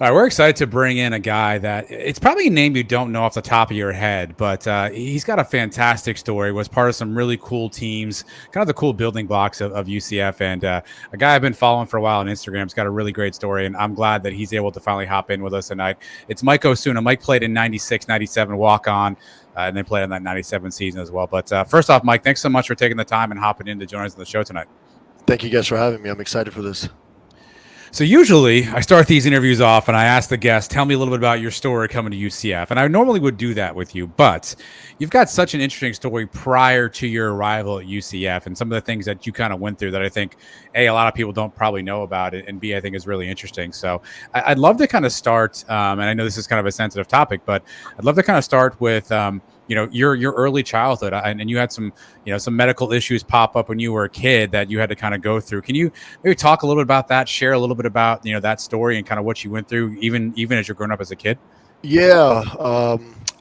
All right, we're excited to bring in a guy that it's probably a name you don't know off the top of your head, but he's got a fantastic story. Was part of some really cool teams, kind of the cool building blocks of UCF, and a guy I've been following for a while on Instagram. He's got a really great story, and I'm glad that he's able to finally hop in with us tonight. It's Mike Osuna. Mike played in 96, 97 walk on, and then played in that 97 season as well. But first off, Mike, thanks so much for taking the time and hopping in to join us on the show tonight. Thank you guys for having me. I'm excited for this. So usually I start these interviews off and I ask the guest, tell me a little bit about your story coming to UCF. And I normally would do that with you, but you've got such an interesting story prior to your arrival at UCF and some of the things that you kind of went through that I think, A, a lot of people don't probably know about it, and B, I think is really interesting. So I'd love to kind of start, and I know this is kind of a sensitive topic, but I'd love to kind of start with, your early childhood, and you had some medical issues pop up when you were a kid that you had to kind of go through. Can you maybe talk a little bit about that, share a little bit about, that story and kind of what you went through, even as you're growing up as a kid? Yeah,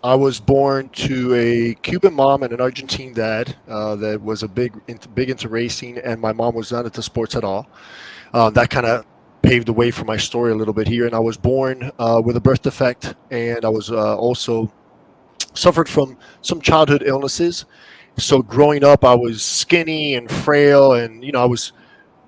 I was born to a Cuban mom and an Argentine dad that was big into racing, and my mom was not into sports at all. That kind of paved the way for my story a little bit here. And I was born with a birth defect, and I was also suffered from some childhood illnesses. So growing up, I was skinny and frail, and I was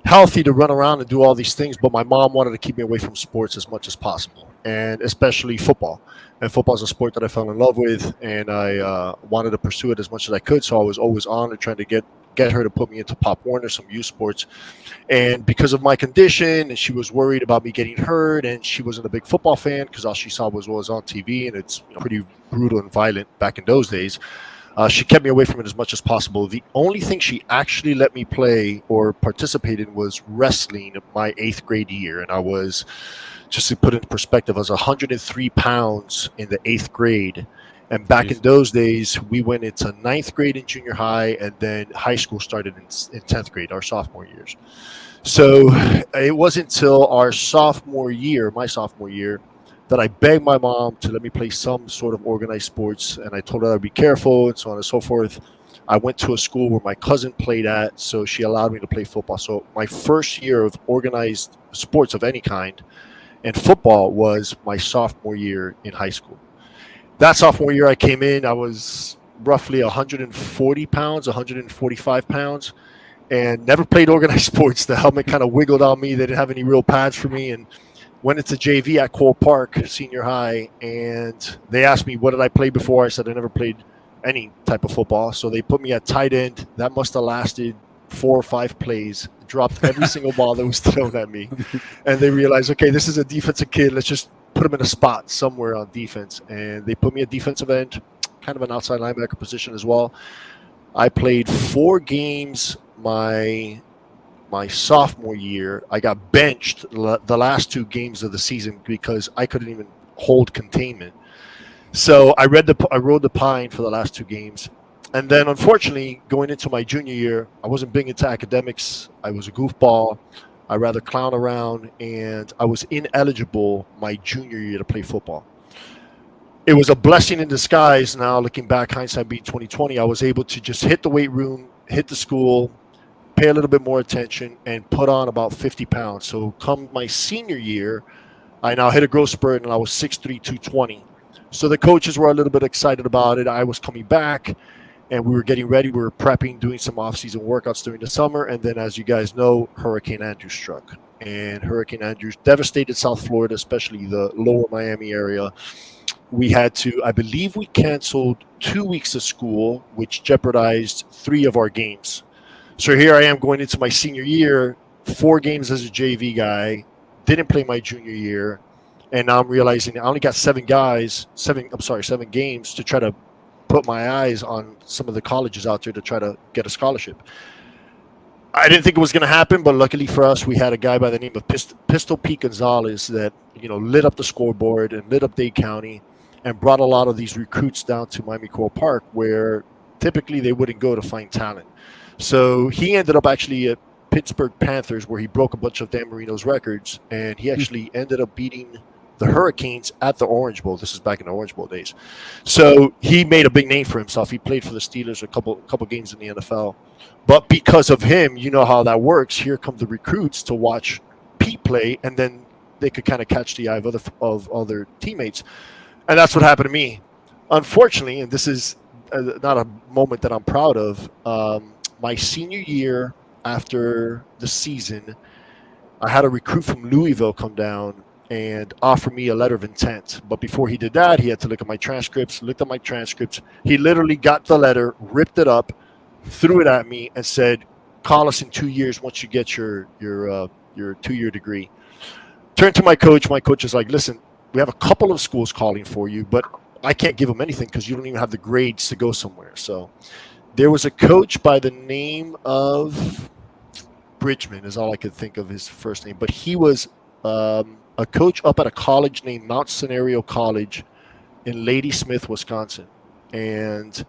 healthy to run around and do all these things, but my mom wanted to keep me away from sports as much as possible, and especially football. And football is a sport that I fell in love with, and I wanted to pursue it as much as I could. So I was always on and trying to get her to put me into Pop Warner, some youth sports. And because of my condition, and she was worried about me getting hurt, and she wasn't a big football fan because all she saw was what was on TV, and it's pretty brutal and violent back in those days. She kept me away from it as much as possible. The only thing she actually let me play or participate in was wrestling my 8th grade year. And I was, just to put it in perspective, I was 103 pounds in the 8th grade. And back in those days, we went into 9th grade in junior high, and then high school started in 10th grade, our sophomore years. So it wasn't until our sophomore year, my sophomore year, that I begged my mom to let me play some sort of organized sports, and I told her I'd be careful and so on and so forth. I went to a school where my cousin played at, so she allowed me to play football. So my first year of organized sports of any kind, and football, was my sophomore year in high school. That sophomore year I came in, I was roughly 140 pounds, 145 pounds, and never played organized sports. The helmet kind of wiggled on me. They didn't have any real pads for me, and went into JV at Cole Park Senior High, and they asked me what did I play before. I said I never played any type of football. So they put me at tight end. That must have lasted 4 or 5 plays. Dropped every single ball that was thrown at me. And they realized, okay, this is a defensive kid. Let's just put him in a spot somewhere on defense. And they put me at defensive end, kind of an outside linebacker position as well. I played 4 games my sophomore year. I got benched the last 2 games of the season because I couldn't even hold containment. So I rode the pine for the last 2 games. And then, unfortunately, going into my junior year, I wasn't big into academics. I was a goofball. I rather clown around, and I was ineligible my junior year to play football. It was a blessing in disguise. Now, looking back, hindsight being 2020, I was able to just hit the weight room, hit the school, pay a little bit more attention, and put on about 50 pounds. So come my senior year, I now hit a growth spurt, and I was 6'3", 220. So the coaches were a little bit excited about it. I was coming back, and we were getting ready. We were prepping, doing some off-season workouts during the summer. And then, as you guys know, Hurricane Andrew struck. And Hurricane Andrew devastated South Florida, especially the lower Miami area. We had to, I believe we canceled 2 weeks of school, which jeopardized 3 of our games. So here I am going into my senior year, 4 games as a JV guy, didn't play my junior year, and now I'm realizing I only got 7 games to try to put my eyes on some of the colleges out there to try to get a scholarship. I didn't think it was going to happen, but luckily for us, we had a guy by the name of Pistol Pete Gonzalez that lit up the scoreboard and lit up Dade County and brought a lot of these recruits down to Miami Coral Park, where typically they wouldn't go to find talent. So he ended up actually at Pittsburgh Panthers, where he broke a bunch of Dan Marino's records, and he actually ended up beating the Hurricanes at the Orange Bowl. This is back in the Orange Bowl days. So he made a big name for himself. He played for the Steelers a couple games in the NFL. But because of him, you know how that works. Here come the recruits to watch Pete play, and then they could kind of catch the eye of other teammates. And that's what happened to me. Unfortunately, and this is not a moment that I'm proud of, my senior year after the season, I had a recruit from Louisville come down and offer me a letter of intent. But before he did that, he had to look at my transcripts, looked at my transcripts. He literally got the letter, ripped it up, threw it at me, and said, call us in 2 years once you get your 2-year degree. Turned to my coach. My coach is like, listen, we have a couple of schools calling for you, but I can't give them anything because you don't even have the grades to go somewhere. So there was a coach by the name of Bridgman is all I could think of his first name, but he was a coach up at a college named Mount Scenario College in Ladysmith, Wisconsin. And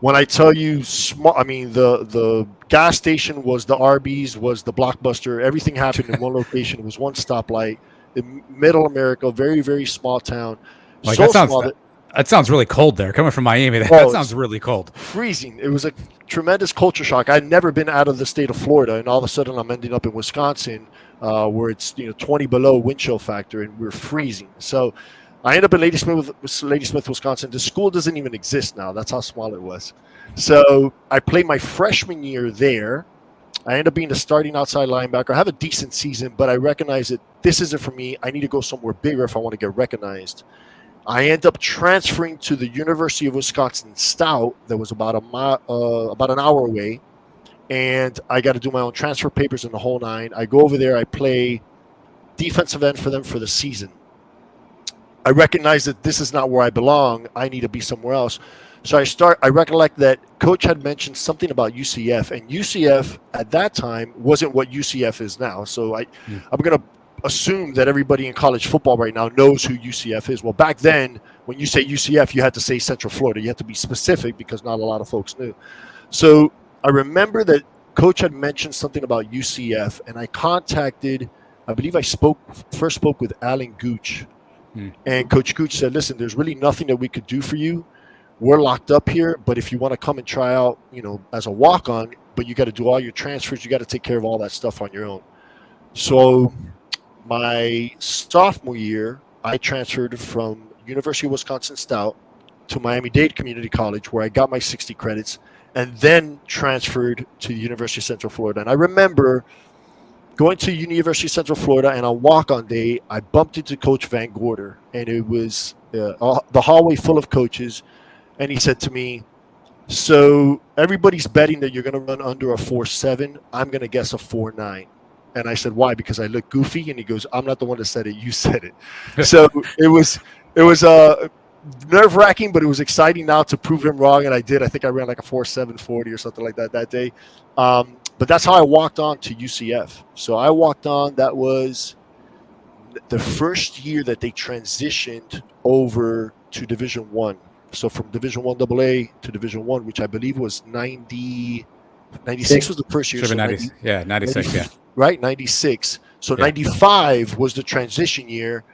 when I tell you small, I mean, the gas station was the Arby's, was the Blockbuster. Everything happened in one location. It was one stoplight in middle America, very, very small town. Like so that sounds really cold there. Coming from Miami, that sounds really cold. Freezing. It was a tremendous culture shock. I'd never been out of the state of Florida, and all of a sudden I'm ending up in Wisconsin, where it's 20 below wind chill factor, and we're freezing. So I ended up in Ladysmith, Wisconsin. The school doesn't even exist now. That's how small it was. So I played my freshman year there. I ended up being the starting outside linebacker. I have a decent season, but I recognize that this isn't for me. I need to go somewhere bigger if I want to get recognized. I end up transferring to the University of Wisconsin Stout that was about an hour away, and I got to do my own transfer papers and the whole nine. I go over there. I play defensive end for them for the season. I recognize that this is not where I belong. I need to be somewhere else. So I recollect that coach had mentioned something about UCF, and UCF at that time wasn't what UCF is now. So I'm going to assume that everybody in college football right now knows who UCF is. Well, back then, when you say UCF, you had to say Central Florida. You had to be specific because not a lot of folks knew. So I remember that coach had mentioned something about UCF, and I contacted, I believe I first spoke with Alan Gooch. And Coach Gooch said, listen, there's really nothing that we could do for you. We're locked up here, but if you want to come and try out, as a walk-on, but you got to do all your transfers, you got to take care of all that stuff on your own. So my sophomore year, I transferred from University of Wisconsin Stout to Miami-Dade Community College, where I got my 60 credits, and then transferred to the University of Central Florida. And I remember going to University of Central Florida, and on walk-on day, I bumped into Coach Van Gorder, and it was the hallway full of coaches, and he said to me, so everybody's betting that you're going to run under a 4.7. I'm going to guess a 4.9. And I said, why? Because I look goofy? And he goes, I'm not the one that said it. You said it. So it was nerve-wracking, but it was exciting now to prove him wrong, and I did. I think I ran like a 4.740 or something like that day. But that's how I walked on to UCF. So I walked on. That was the first year that they transitioned over to Division I. So from Division I AA to Division I, which I believe was 96 was the first year. So 96, 90, yeah. Right, 96. So 95 was the transition year.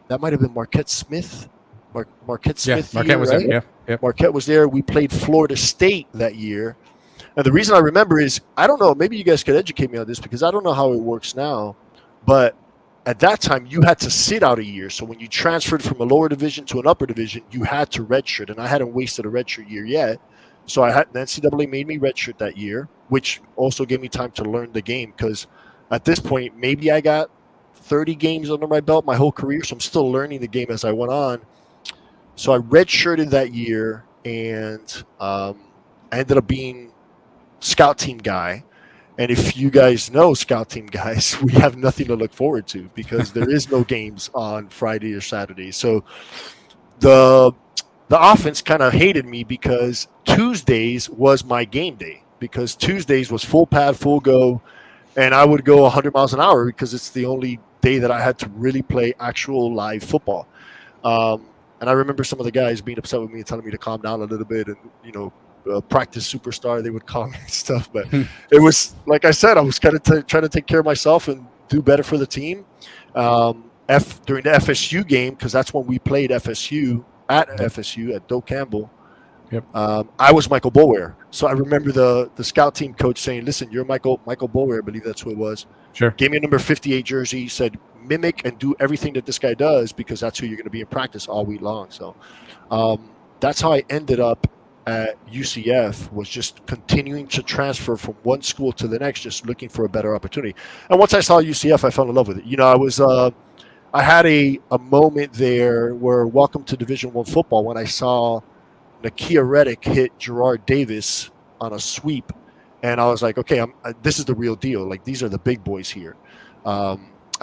That might have been Marquette Smith. Marquette Smith. Marquette was right? there. Yeah. Marquette was there. We played Florida State that year. And the reason I remember is, I don't know, maybe you guys could educate me on this because I don't know how it works now. But at that time, you had to sit out a year. So when you transferred from a lower division to an upper division, you had to redshirt. And I hadn't wasted a redshirt year yet. So the NCAA made me redshirt that year, which also gave me time to learn the game because at this point, maybe I got 30 games under my belt my whole career. So I'm still learning the game as I went on. So I redshirted that year, and I ended up being scout team guy. And if you guys know scout team guys, we have nothing to look forward to because there is no games on Friday or Saturday. So the offense kind of hated me because Tuesdays was my game day, because Tuesdays was full pad, full go, and I would go 100 miles an hour because it's the only day that I had to really play actual live football. And I remember some of the guys being upset with me and telling me to calm down a little bit and, practice superstar, they would call me and stuff. But it was, like I said, I was kind of trying to take care of myself and do better for the team. During the FSU game, because that's when we played FSU at Doak Campbell. Yep. I was Michael Boulware. So I remember the scout team coach saying, listen, you're Michael Boulware, I believe that's who it was. Sure. Gave me a number 58 jersey, said, mimic and do everything that this guy does because that's who you're going to be in practice all week long. So that's how I ended up at UCF, was just continuing to transfer from one school to the next, just looking for a better opportunity. And once I saw UCF, I fell in love with it. You know, I had a moment there where, welcome to Division I football, when I saw Nakia Reddick hit Gerard Davis on a sweep, and I was like, okay, this is the real deal. Like, these are the big boys here.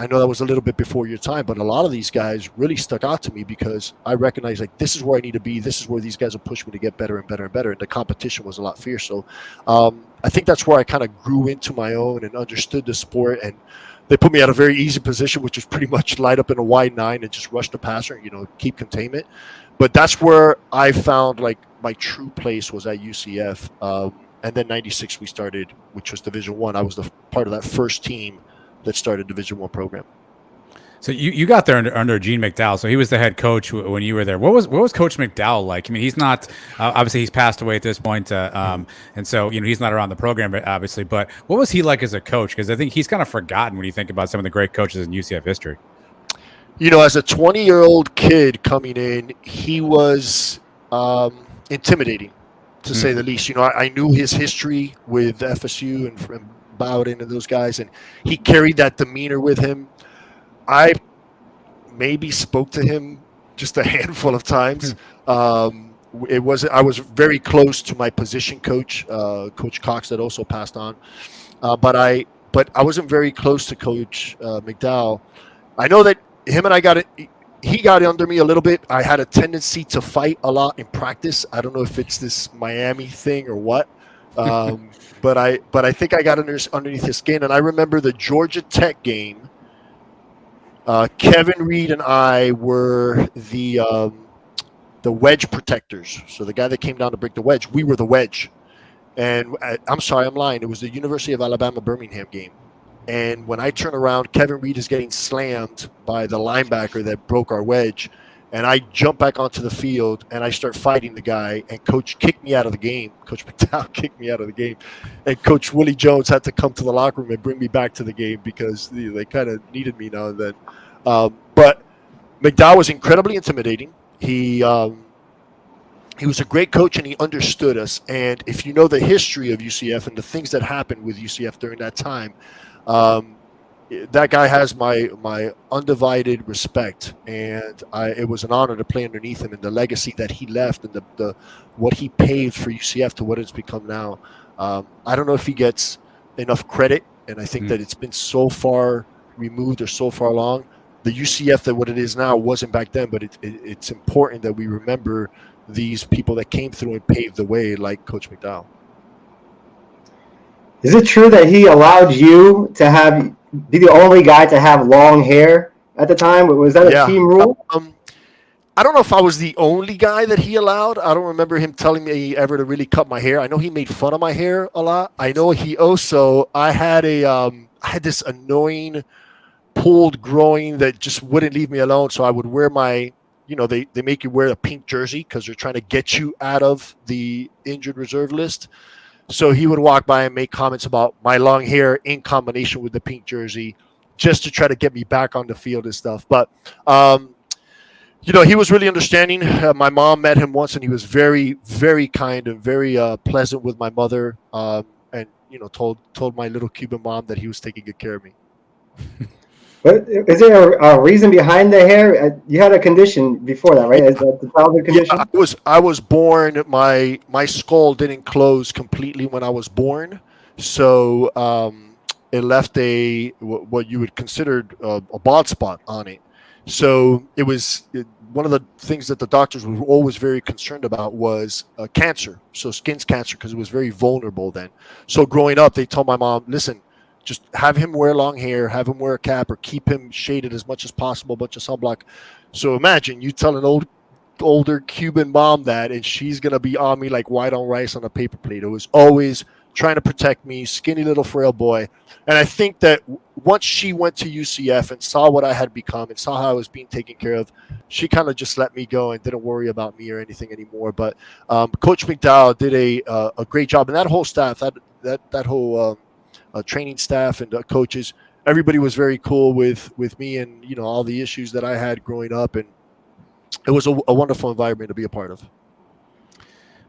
I know that was a little bit before your time, but a lot of these guys really stuck out to me because I recognized, like, this is where I need to be. This is where these guys will push me to get better and better and better. And the competition was a lot fierce. So I think that's where I kind of grew into my own and understood the sport. And they put me at a very easy position, which was pretty much light up in a wide 9 and just rush the passer, you know, keep containment. But that's where I found, like, my true place was at UCF. And then 96 we started, which was Division I. I was the part of that first team that started Division I program. So you got there under Gene McDowell. So he was the head coach when you were there. What was Coach McDowell like? I mean, he's not obviously, he's passed away at this point, and so, you know, he's not around the program, obviously. But what was he like as a coach? Because I think he's kind of forgotten when you think about some of the great coaches in UCF history. You know, as a 20-year-old kid coming in, he was intimidating, to say the least. You know, I knew his history with FSU and Bowden and those guys, and he carried that demeanor with him. I maybe spoke to him just a handful of times. I was very close to my position coach, Coach Cox, that also passed on, but I wasn't very close to Coach McDowell. I know that him and I got it. He got under me a little bit. I had a tendency to fight a lot in practice. I don't know if it's this Miami thing or what. But I think I got underneath his skin. And I remember the Georgia Tech game. Kevin Reed and I were the wedge protectors. So the guy that came down to break the wedge, we were the wedge. And I'm sorry, I'm lying. It was the University of Alabama Birmingham game. And when I turn around, Kevin Reed is getting slammed by the linebacker that broke our wedge. And I jump back onto the field, and I start fighting the guy, and Coach kicked me out of the game. Coach McDowell kicked me out of the game. And Coach Willie Jones had to come to the locker room and bring me back to the game because they kind of needed me now and then. But McDowell was incredibly intimidating. He was a great coach, and he understood us. And if you know the history of UCF and the things that happened with UCF during that time, that guy has my undivided respect, and it was an honor to play underneath him, and the legacy that he left and the what he paved for UCF to what it's become now. I don't know if he gets enough credit, and I think that it's been so far removed or so far along. The UCF that what it is now wasn't back then, but it's important that we remember these people that came through and paved the way, like Coach McDowell. Is it true that he allowed you to be the only guy to have long hair at the time? Was that a team rule? I don't know if I was the only guy that he allowed. I don't remember him telling me ever to really cut my hair. I know he made fun of my hair a lot. I know he also, I had this annoying pulled groin that just wouldn't leave me alone. So I would wear my, you know, they make you wear a pink jersey because they're trying to get you out of the injured reserve list. So he would walk by and make comments about my long hair in combination with the pink jersey just to try to get me back on the field and stuff. But, you know, he was really understanding. My mom met him once, and he was very, very kind and very pleasant with my mother, and, you know, told my little Cuban mom that he was taking good care of me. But is there a reason behind the hair? You had a condition before that, right? Is that the childhood condition? Yeah, I was born. My skull didn't close completely when I was born, so it left what you would consider a bald spot on it. So it was one of the things that the doctors were always very concerned about was cancer. So skin's cancer, because it was very vulnerable then. So growing up, they told my mom, listen, just have him wear long hair, have him wear a cap, or keep him shaded as much as possible, a bunch of sunblock. So imagine you tell an older Cuban mom that, and she's going to be on me like white on rice on a paper plate. It was always trying to protect me, skinny little frail boy. And I think that once she went to UCF and saw what I had become and saw how I was being taken care of, she kind of just let me go and didn't worry about me or anything anymore. But Coach McDowell did a great job. And that whole staff, that whole training staff and coaches, everybody was very cool with me and, you know, all the issues that I had growing up. And it was a wonderful environment to be a part of.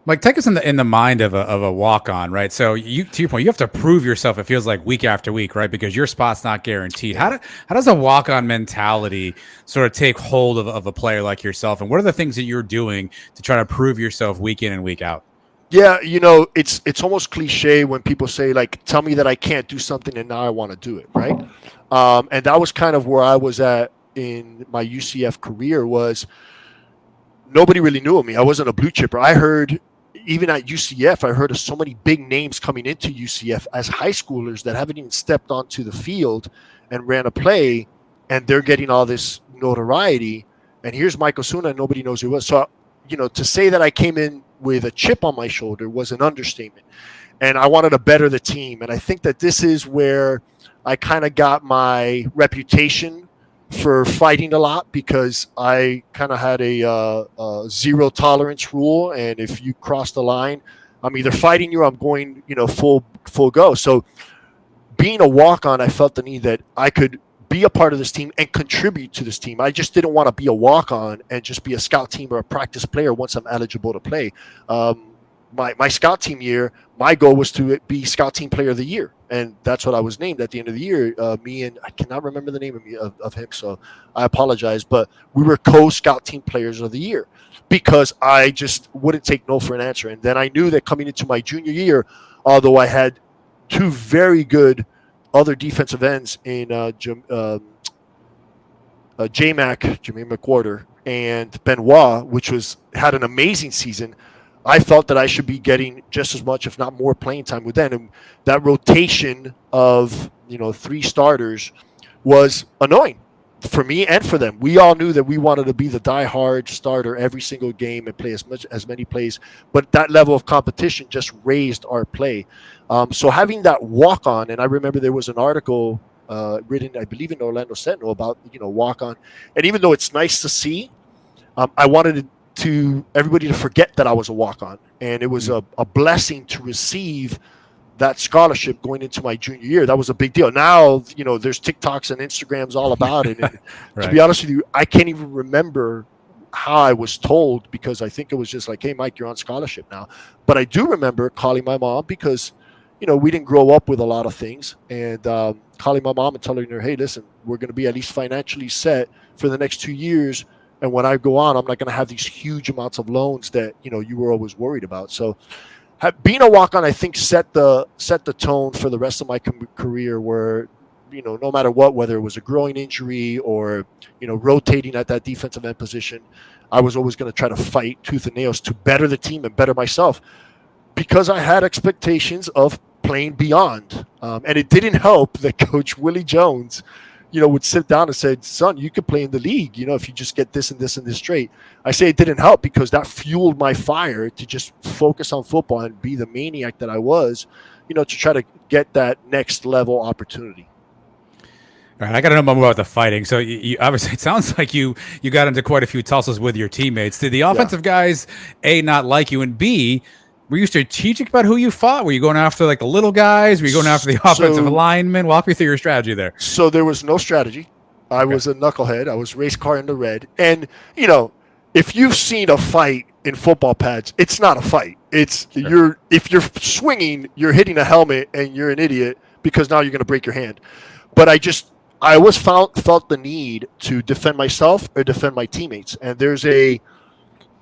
Mike, take us in the mind of a walk on, right? So you, to your point, you have to prove yourself. It feels like week after week, right? Because your spot's not guaranteed. How does a walk on mentality sort of take hold of a player like yourself? And what are the things that you're doing to try to prove yourself week in and week out? Yeah, you know, it's almost cliche when people say, like, tell me that I can't do something and now I want to do it, right? And that was kind of where I was at in my UCF career. Was nobody really knew of me. I wasn't a blue chipper. I heard, even at UCF, I heard of so many big names coming into UCF as high schoolers that haven't even stepped onto the field and ran a play, and they're getting all this notoriety. And here's Mike Osuna, and nobody knows who he was. So, you know, to say that I came in with a chip on my shoulder was an understatement. And I wanted to better the team. And I think that this is where I kind of got my reputation for fighting a lot, because I kind of had a zero tolerance rule, and if you cross the line, I'm either fighting you or I'm going, you know, full go. So being a walk-on, I felt the need that I could be a part of this team and contribute to this team. I just didn't want to be a walk-on and just be a scout team or a practice player once I'm eligible to play. My scout team year, my goal was to be scout team player of the year. And that's what I was named at the end of the year. Me and I cannot remember the name of him, so I apologize. But we were co-scout team players of the year because I just wouldn't take no for an answer. And then I knew that coming into my junior year, although I had two very good other defensive ends in Jermaine McWhorter, and Benoit, which had an amazing season, I felt that I should be getting just as much, if not more, playing time with them. And that rotation of, you know, three starters was annoying for me and for them. We all knew that we wanted to be the diehard starter every single game and play as many plays, but that level of competition just raised our play. So having that walk on, and I remember there was an article written, I believe, in Orlando Sentinel about, you know, walk on. And even though it's nice to see, I wanted to everybody to forget that I was a walk-on, and it was a blessing to receive that scholarship going into my junior year. That was a big deal. Now, you know, there's TikToks and Instagrams all about it. And right. To be honest with you, I can't even remember how I was told, because I think it was just like, hey, Mike, you're on scholarship now. But I do remember calling my mom, because, you know, we didn't grow up with a lot of things, and calling my mom and telling her, hey, listen, we're going to be at least financially set for the next 2 years. And when I go on, I'm not going to have these huge amounts of loans that, you know, you were always worried about. So being a walk-on, I think, set the tone for the rest of my career, where, you know, no matter what, whether it was a growing injury or, you know, rotating at that defensive end position, I was always going to try to fight tooth and nails to better the team and better myself, because I had expectations of playing beyond. And it didn't help that Coach Willie Jones, you know, would sit down and say, son, you could play in the league, you know, if you just get this and this and this straight. I say it didn't help, because that fueled my fire to just focus on football and be the maniac that I was, you know, to try to get that next level opportunity. All right, I got to know more about the fighting. So you obviously, it sounds like you got into quite a few tussles with your teammates. Did the offensive guys, A, not like you, and B, were you strategic about who you fought? Were you going after like the little guys? Were you going after the offensive linemen? Walk me through your strategy there. So there was no strategy. I was a knucklehead. I was race car in the red. And, you know, if you've seen a fight in football pads, it's not a fight. It's if you're swinging, you're hitting a helmet and you're an idiot, because now you're going to break your hand. But I always felt the need to defend myself or defend my teammates. And there's the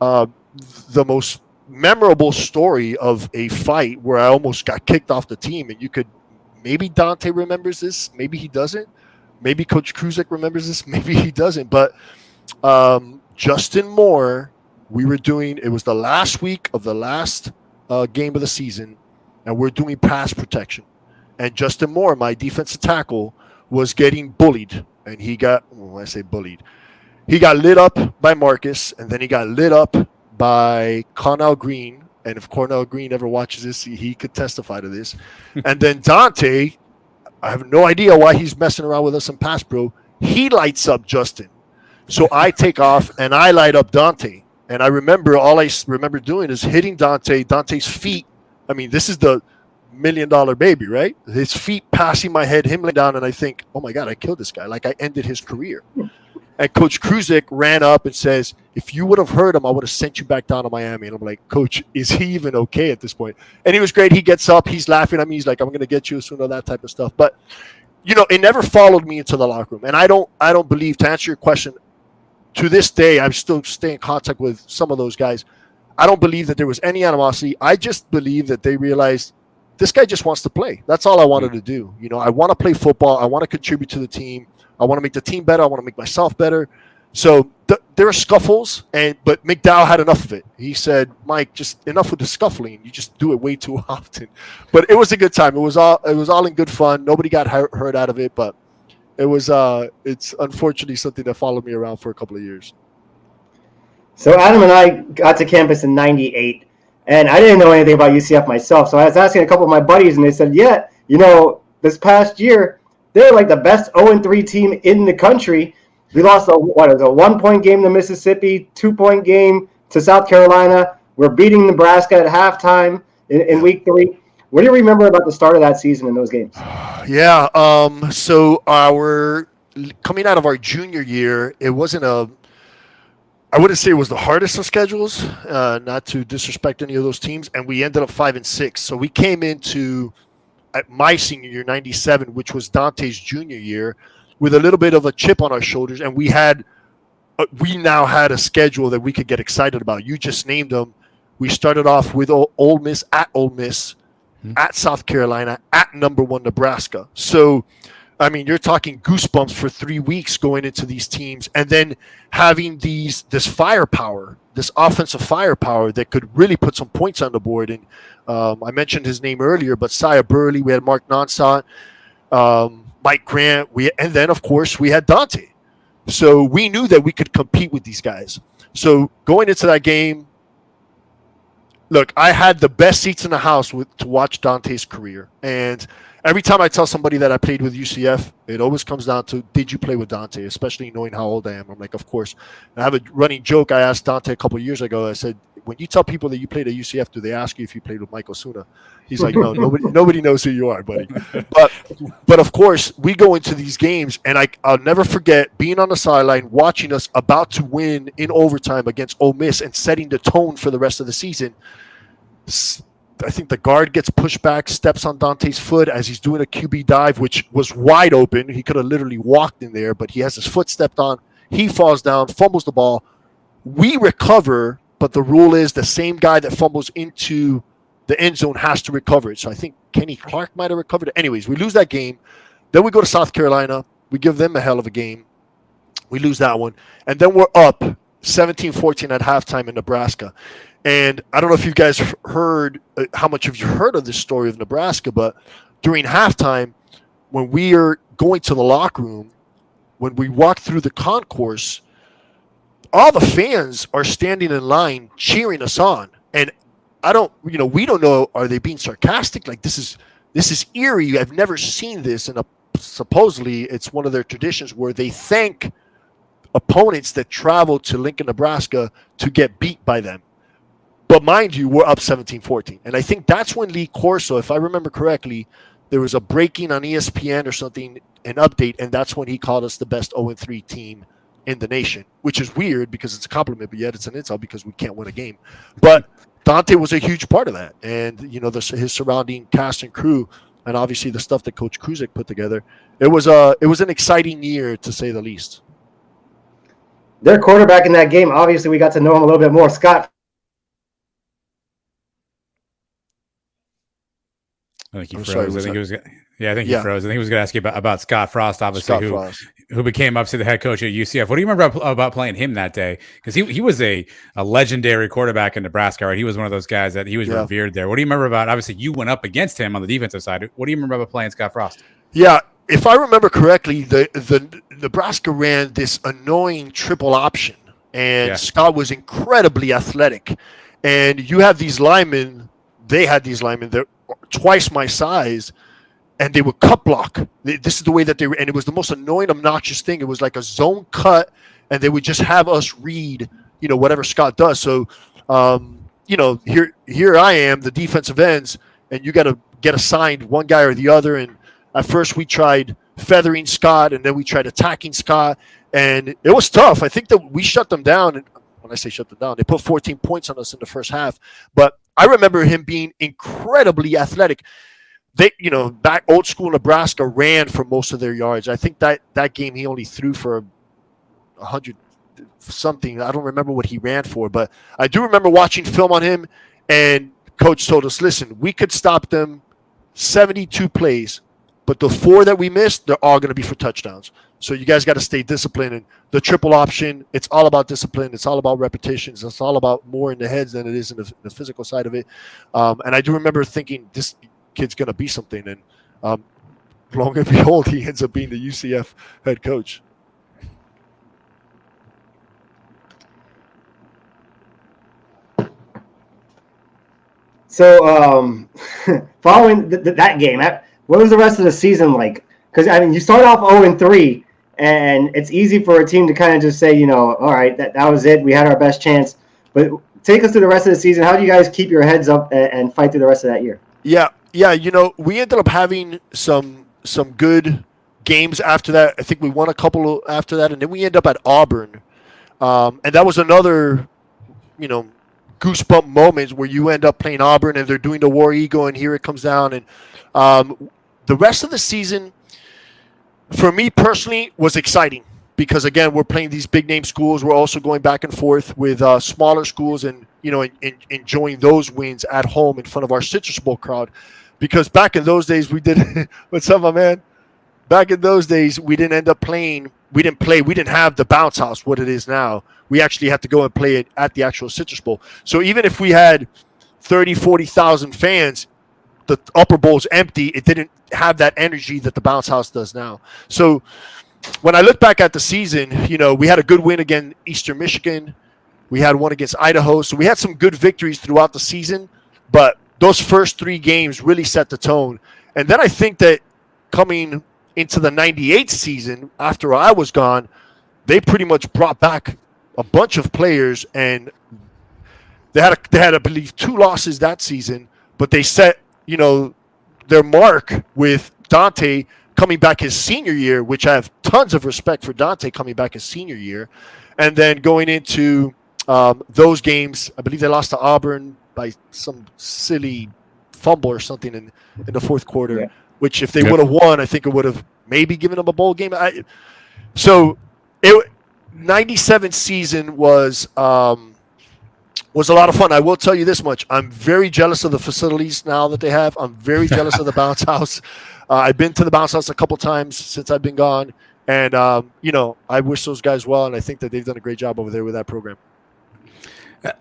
most memorable story of a fight where I almost got kicked off the team, and maybe Dante remembers this, maybe he doesn't, maybe Coach Cruzick remembers this, maybe he doesn't, but Justin Moore, it was the last week of the last game of the season, and we're doing pass protection, and Justin Moore, my defensive tackle, was getting bullied, and he got lit up by Marcus, and then he got lit up by Cornell Green. And if Cornell Green ever watches this, he could testify to this. And then Dante, I have no idea why he's messing around with us in pass pro. He lights up Justin. So I take off and I light up Dante. And I remember, all I remember doing is hitting Dante's feet. I mean, this is the million baby, right? His feet passing my head, him laying down, and I think, oh my God, I killed this guy. Like I ended his career. And Coach Cruzick ran up and says, if you would have heard him, I would have sent you back down to Miami. And I'm like, Coach, is he even okay at this point? And he was great. He gets up, he's laughing at me. He's like, I'm going to get you soon, that type of stuff. But, it never followed me into the locker room. And I don't believe, to answer your question, to this day, I'm still staying in contact with some of those guys. I don't believe that there was any animosity. I just believe that they realized this guy just wants to play. That's all I wanted to do. I want to play football. I want to contribute to the team. I want to make the team better. I want to make myself better. So there are scuffles, but McDowell had enough of it. He said, Mike, just enough with the scuffling. You just do it way too often. But it was a good time. It was all in good fun. Nobody got hurt out of it, but it's unfortunately something that followed me around for a couple of years. So Adam and I got to campus in '98, and I didn't know anything about UCF myself. So I was asking a couple of my buddies, and they said, yeah, this past year, they're like the best 0-3 team in the country. We lost a 1-point game to Mississippi, 2-point game to South Carolina. We're beating Nebraska at halftime in week 3. What do you remember about the start of that season in those games? Yeah. So coming out of our junior year, it wasn't I wouldn't say it was the hardest of schedules, not to disrespect any of those teams. And we ended up 5-6. So we came into at my senior year, 97, which was Dante's junior year, with a little bit of a chip on our shoulders. And we now had a schedule that we could get excited about. You just named them. We started off with Ole Miss, at South Carolina, at number 1 Nebraska. So, I mean, you're talking goosebumps for 3 weeks going into these teams, and then having this firepower, this offensive firepower that could really put some points on the board. And I mentioned his name earlier, but Sia Burley, we had Mark Nonsot, Mike Grant, and then, of course, we had Dante. So we knew that we could compete with these guys. So going into that game, look, I had the best seats in the house to watch Dante's career. And every time I tell somebody that I played with UCF, it always comes down to, did you play with Dante, especially knowing how old I am. I'm like, of course. And I have a running joke. I asked Dante a couple of years ago. I said, when you tell people that you played at UCF, do they ask you if you played with Mike Osuna? He's like, no, nobody knows who you are, buddy. But of course, we go into these games, and I'll never forget being on the sideline, watching us about to win in overtime against Ole Miss and setting the tone for the rest of the season. I think the guard gets pushed back, steps on Dante's foot as he's doing a QB dive, which was wide open. He could have literally walked in there, but he has his foot stepped on. He falls down, fumbles the ball. We recover, but the rule is the same guy that fumbles into the end zone has to recover it. So I think Kenny Clark might have recovered it. Anyways, we lose that game. Then we go to South Carolina. We give them a hell of a game. We lose that one. And then we're up 17-14 at halftime in Nebraska. And I don't know if you guys heard how much have you heard of this story of Nebraska, but during halftime, when we are going to the locker room, when we walk through the concourse, all the fans are standing in line cheering us on. And we don't know, are they being sarcastic? Like, this is eerie. I've never seen this. And supposedly it's one of their traditions where they thank opponents that travel to Lincoln, Nebraska to get beat by them. But mind you, we're up 17-14. And I think that's when Lee Corso, if I remember correctly, there was a breaking on ESPN or something, an update, and that's when he called us the best 0-3 team in the nation, which is weird because it's a compliment, but yet it's an insult because we can't win a game. But Dante was a huge part of that. And, his surrounding cast and crew, and obviously the stuff that Coach Cruzick put together, it was an exciting year, to say the least. Their quarterback in that game, obviously we got to know him a little bit more. Scott. I think he froze. I think he froze. I think he was going to ask you about Scott Frost, obviously, who became obviously the head coach at UCF. What do you remember about playing him that day? Because he was a legendary quarterback in Nebraska, right? He was one of those guys that he was revered there. What do you remember about? Obviously, you went up against him on the defensive side. What do you remember about playing Scott Frost? Yeah, if I remember correctly, the Nebraska ran this annoying triple option, and Scott was incredibly athletic. And you have these linemen. They had these linemen that twice my size, and they would cut block. This is the way that they were, and it was the most annoying, obnoxious thing. It was like a zone cut, and they would just have us read, whatever Scott does. So, here I am, the defensive ends, and you got to get assigned one guy or the other. And at first we tried feathering Scott, and then we tried attacking Scott, and it was tough. I think that we shut them down. And when I say shut them down, they put 14 points on us in the first half. But I remember him being incredibly athletic. They, back old school Nebraska ran for most of their yards. I think that game he only threw for 100 something. I don't remember what he ran for, but I do remember watching film on him, and coach told us, listen, we could stop them 72 plays, but the 4 that we missed, they're all going to be for touchdowns. So you guys got to stay disciplined. And the triple option, it's all about discipline. It's all about repetitions. It's all about more in the heads than it is in the physical side of it. And I do remember thinking, this kid's going to be something. And lo and behold, he ends up being the UCF head coach. So, following that game, what was the rest of the season like? Because, you start off 0-3, and it's easy for a team to kind of just say, all right, that was it. We had our best chance. But take us through the rest of the season. How do you guys keep your heads up and fight through the rest of that year? Yeah. We ended up having some good games after that. I think we won a couple after that, and then we end up at Auburn. And that was another, goosebump moments where you end up playing Auburn and they're doing the War Eagle, and here it comes down. And the rest of the season, for me personally, was exciting because, again, we're playing these big name schools. We're also going back and forth with smaller schools and, enjoying those wins at home in front of our Citrus Bowl crowd. Because back in those days, we did – what's up, my man? Back in those days, we didn't end up playing – we didn't have the bounce house, what it is now. We actually had to go and play it at the actual Citrus Bowl. So even if we had 30, 40,000 fans, the upper bowl's empty. It didn't have that energy that the bounce house does now. So when I look back at the season, we had a good win against Eastern Michigan. We had one against Idaho. So we had some good victories throughout the season, but those first 3 games really set the tone. And then I think that coming into the 98 season, after I was gone, they pretty much brought back a bunch of players, and they had, I believe, 2 losses that season, but they set, their mark with Dante coming back his senior year, which I have tons of respect for Dante coming back his senior year. And then going into those games, I believe they lost to Auburn by some silly fumble or something in the fourth quarter, which if they would have won, I think it would have maybe given them a bowl game. So 97 season was a lot of fun. I will tell you this much. I'm very jealous of the facilities now that they have. I'm very jealous of the bounce house. I've been to the bounce house a couple times since I've been gone. And, I wish those guys well, and I think that they've done a great job over there with that program.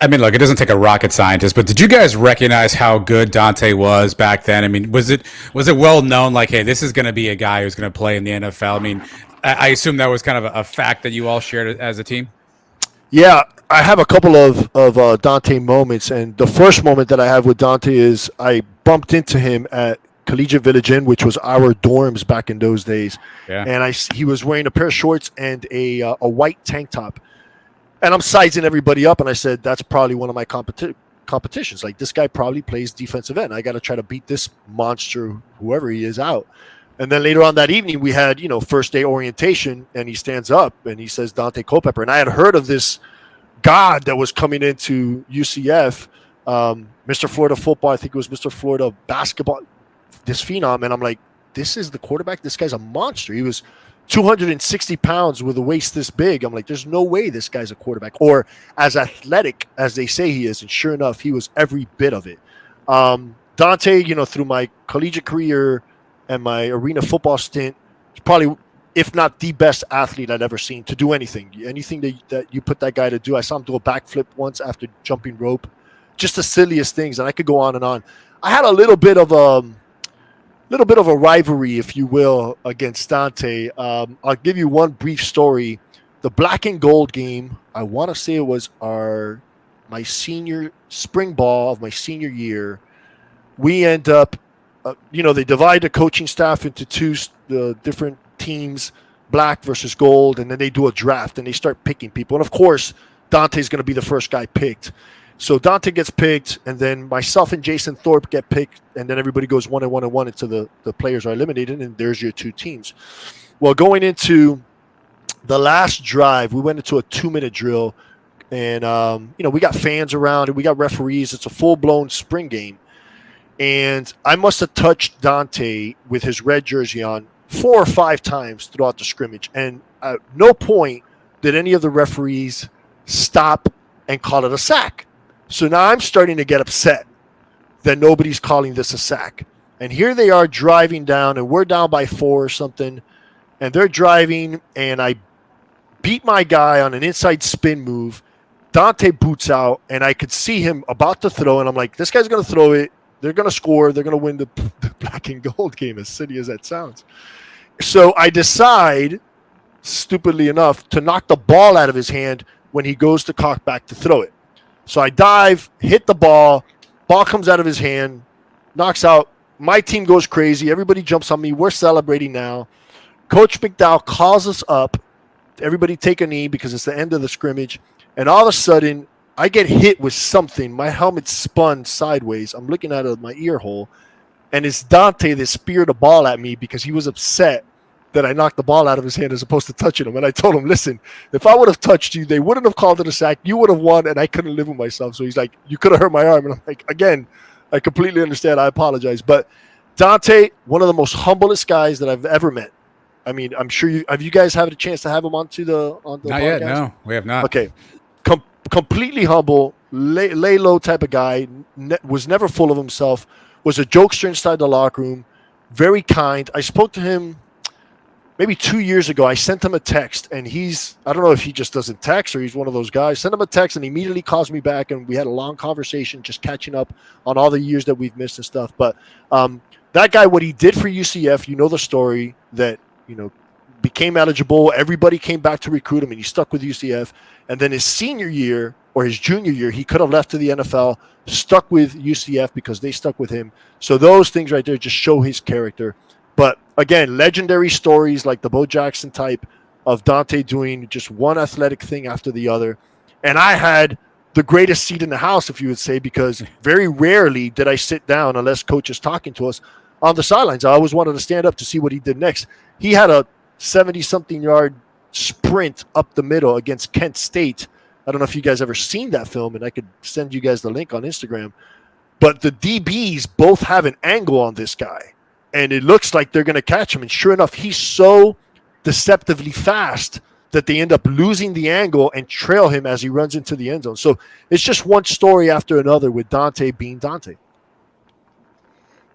I mean, look, it doesn't take a rocket scientist, but did you guys recognize how good Dante was back then? I mean, was it well known, like, hey, this is going to be a guy who's going to play in the NFL? I mean, I assume that was kind of a fact that you all shared as a team? Yeah, I have a couple of Dante moments, and the first moment that I have with Dante is I bumped into him at Collegiate Village Inn, which was our dorms back in those days. Yeah. And he was wearing a pair of shorts and a white tank top. And I'm sizing everybody up, and I said, that's probably one of my competitions. Like, this guy probably plays defensive end. I got to try to beat this monster, whoever he is, out. And then later on that evening, we had, first day orientation, and he stands up, and he says, Dante Culpepper. And I had heard of this god that was coming into UCF, Mr. Florida football. I think it was Mr. Florida basketball, this phenom. And I'm like, this is the quarterback? This guy's a monster. He was 260 pounds with a waist this big. I'm like, there's no way this guy's a quarterback or as athletic as they say he is. And sure enough, he was every bit of it. Dante, through my collegiate career and my arena football stint, is probably, if not the best athlete I'd ever seen to do anything. Anything that you put that guy to do. I saw him do a backflip once after jumping rope. Just the silliest things, and I could go on and on. I had a little bit of a rivalry, if you will, against Dante. I'll give you one brief story. The black and gold game, I want to say it was my senior spring ball of my senior year. We end up, they divide the coaching staff into 2 different teams, black versus gold, and then they do a draft, and they start picking people. And, of course, Dante's going to be the first guy picked. So Dante gets picked, and then myself and Jason Thorpe get picked, and then everybody goes 1-1-1 until the players are eliminated, and there's your two teams. Well, going into the last drive, we went into a 2-minute drill, and we got fans around, and we got referees. It's a full-blown spring game, and I must have touched Dante with his red jersey on 4 or 5 times throughout the scrimmage, and at no point did any of the referees stop and call it a sack. So now I'm starting to get upset that nobody's calling this a sack. And here they are driving down, and we're down by 4 or something, and they're driving, and I beat my guy on an inside spin move. Dante boots out, and I could see him about to throw, and I'm like, this guy's going to throw it. They're going to score. They're going to win the black and gold game, as silly as that sounds. So I decide, stupidly enough, to knock the ball out of his hand when he goes to cock back to throw it. So I dive, hit the ball comes out of his hand, knocks out. My team goes crazy. Everybody jumps on me. We're celebrating now. Coach McDowell calls us up. Everybody take a knee because it's the end of the scrimmage. And all of a sudden, I get hit with something. My helmet spun sideways. I'm looking out of my ear hole. And it's Dante that speared a ball at me because he was upset that I knocked the ball out of his hand as opposed to touching him. And I told him, listen, if I would have touched you, they wouldn't have called it a sack. You would have won, and I couldn't live with myself. So he's like, you could have hurt my arm. And I'm like, again, I completely understand. I apologize. But Dante, one of the most humblest guys that I've ever met. I mean, I'm sure have you guys had a chance to have him on the Not podcast? yet, no. We have not. Okay. Completely humble, lay low type of guy, was never full of himself, was a jokester inside the locker room, very kind. I spoke to him maybe 2 years ago. I sent him a text, and I don't know if he just doesn't text or he's one of those guys. Sent him a text, and he immediately calls me back, and we had a long conversation just catching up on all the years that we've missed and stuff. But that guy, what he did for UCF, you know the story, that, became eligible. Everybody came back to recruit him, and he stuck with UCF. And then his senior year or his junior year, he could have left to the NFL, stuck with UCF because they stuck with him. So those things right there just show his character. But again, legendary stories like the Bo Jackson type of Dante doing just one athletic thing after the other. And I had the greatest seat in the house, if you would say, because very rarely did I sit down unless coach is talking to us on the sidelines. I always wanted to stand up to see what he did next. He had a 70-something yard sprint up the middle against Kent State. I don't know if you guys ever seen that film, and I could send you guys the link on Instagram. But the DBs both have an angle on this guy, and it looks like they're going to catch him. And sure enough, he's so deceptively fast that they end up losing the angle and trail him as he runs into the end zone. So it's just one story after another with Dante being Dante.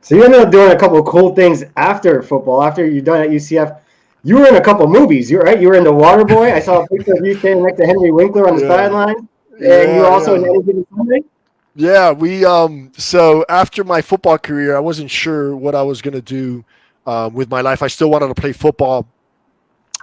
So you ended up doing a couple of cool things after football. After you're done at UCF, you were in a couple of movies. You're right. You were in The Waterboy. I saw a picture of you standing next to Henry Winkler on the sideline. And you were also in Any Given Sunday. Yeah, so after my football career, I wasn't sure what I was going to do with my life. I still wanted to play football.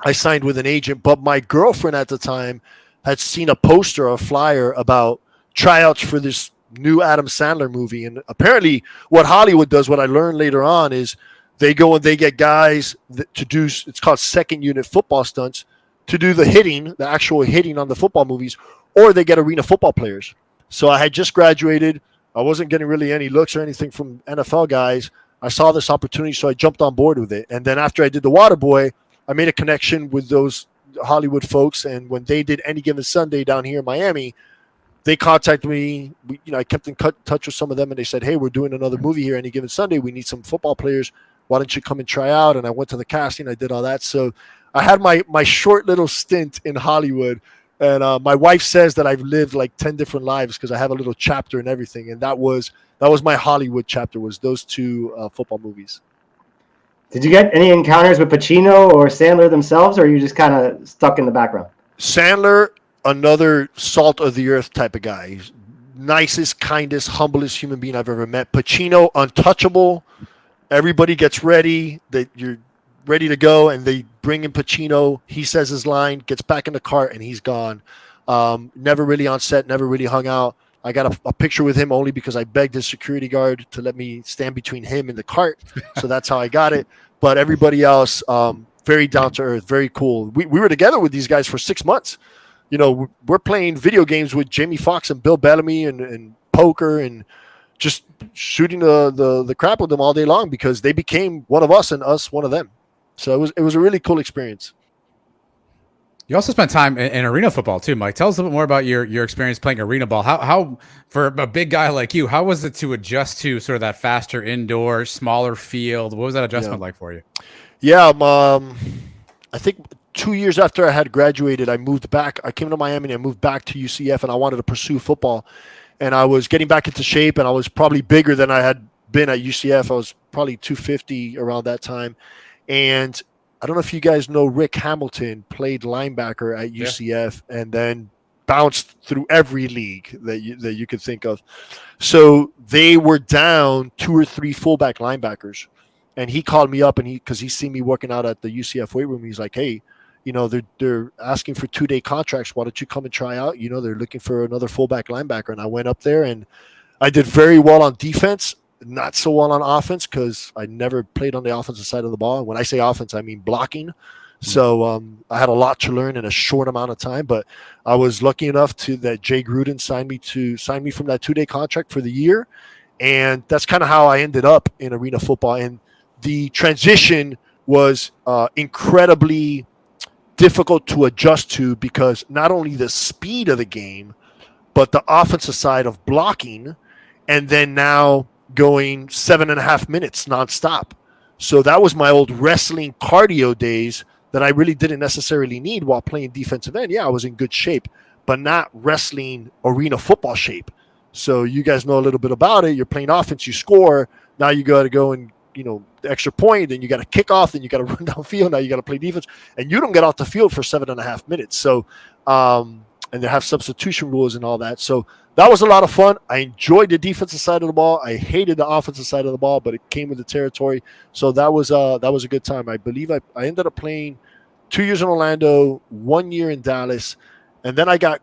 I signed with an agent, but my girlfriend at the time had seen a poster or a flyer about tryouts for this new Adam Sandler movie. And apparently what Hollywood does, what I learned later on, is they go and they get guys to do, it's called second unit football stunts, to do the actual hitting on the football movies, or they get arena football players. So I had just graduated. I wasn't getting really any looks or anything from NFL guys. I saw this opportunity, so I jumped on board with it. And then after I did The Waterboy, I made a connection with those Hollywood folks. And when they did Any Given Sunday down here in Miami, they contacted me. I kept in touch with some of them, and they said, hey, we're doing another movie here Any Given Sunday. We need some football players. Why don't you come and try out? And I went to the casting. I did all that. So I had my short little stint in Hollywood. And my wife says that I've lived like 10 different lives because I have a little chapter and everything. And that was my Hollywood chapter, was those two football movies. Did you get any encounters with Pacino or Sandler themselves, or are you just kind of stuck in the background? Sandler, another salt of the earth type of guy. He's nicest, kindest, humblest human being I've ever met. Pacino, untouchable. Everybody gets ready. You're ready to go, and they bring in Pacino. He says his line, gets back in the cart, and he's gone. Never really on set, never really hung out. I got a picture with him only because I begged his security guard to let me stand between him and the cart. So that's how I got it. But everybody else, very down to earth, very cool. We were together with these guys for 6 months. we're playing video games with Jamie Foxx and Bill Bellamy and poker and just shooting the crap with them all day long because they became one of us and us one of them. So it was a really cool experience. You also spent time in arena football too, Mike. Tell us a little bit more about your experience playing arena ball. How for a big guy like you, how was it to adjust to sort of that faster indoor, smaller field? What was that adjustment like for you? Yeah, I think 2 years after I had graduated, I moved back. I came to Miami and I moved back to UCF, and I wanted to pursue football. And I was getting back into shape, and I was probably bigger than I had been at UCF. I was probably 250 around that time, and I don't know if you guys know Rick Hamilton played linebacker at UCF and then bounced through every league that you could think of. So they were down 2 or 3 fullback linebackers, and he called me up because he seen me working out at the UCF weight room. He's like, "Hey, they're asking for 2-day contracts. Why don't you come and try out? They're looking for another fullback linebacker." And I went up there and I did very well on defense. Not so well on offense because I never played on the offensive side of the ball. And when I say offense, I mean blocking. So I had a lot to learn in a short amount of time. But I was lucky enough that Jay Gruden signed me from that 2-day contract for the year. And that's kind of how I ended up in arena football. And the transition was incredibly difficult to adjust to because not only the speed of the game, but the offensive side of blocking, and then now going 7.5 minutes nonstop. So that was my old wrestling cardio days that I really didn't necessarily need while playing defensive end. Yeah, I was in good shape, but not wrestling arena football shape. So you guys know a little bit about it. You're playing offense, you score. Now you got to go and, the extra point, then you got to kick off, then you got to run downfield. Now you got to play defense, and you don't get off the field for 7.5 minutes. So, and they have substitution rules and all that. So that was a lot of fun. I enjoyed the defensive side of the ball. I hated the offensive side of the ball, but it came with the territory. So that was a good time. I believe I ended up playing 2 years in Orlando, 1 year in Dallas, and then I got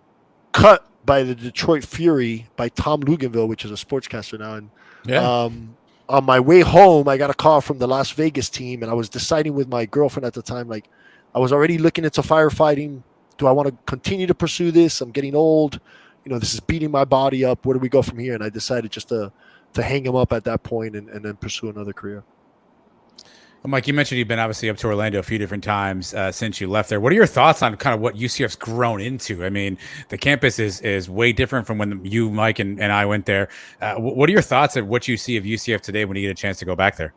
cut by the Detroit Fury by Tom Luganville, which is a sportscaster now. And on my way home, I got a call from the Las Vegas team, and I was deciding with my girlfriend at the time, like I was already looking into firefighting. Do I want to continue to pursue this? I'm getting old. This is beating my body up. Where do we go from here? And I decided just to hang him up at that point and then pursue another career. Well, Mike, you mentioned you've been obviously up to Orlando a few different times since you left there. What are your thoughts on kind of what UCF's grown into? I mean, the campus is way different from when you, Mike, and I went there. What are your thoughts at what you see of UCF today when you get a chance to go back there?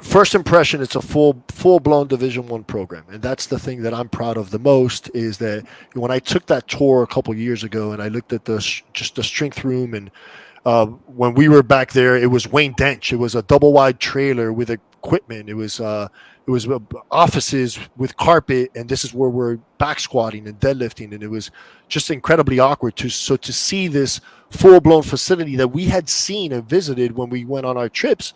First impression, it's a full-blown Division I program, and that's the thing that I'm proud of the most. Is that when I took that tour a couple years ago and I looked at the strength room, and when we were back there, it was Wayne Dench. It was a double-wide trailer with equipment. It was offices with carpet, and this is where we're back squatting and deadlifting, and it was just incredibly awkward to see this full-blown facility that we had seen and visited when we went on our trips,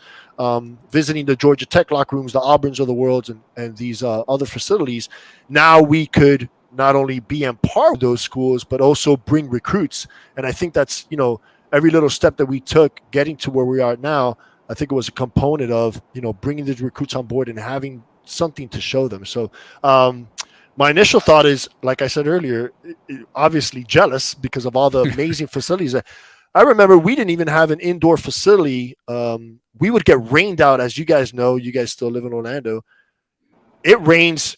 visiting the Georgia Tech locker rooms, the Auburns of the world, and these other facilities. Now we could not only be on par with those schools, but also bring recruits. And I think that's, every little step that we took getting to where we are now, I think it was a component of, bringing the recruits on board and having something to show them. So my initial thought is, like I said earlier, obviously jealous because of all the amazing facilities. I remember we didn't even have an indoor facility. We would get rained out, as you guys know. You guys still live in Orlando. It rains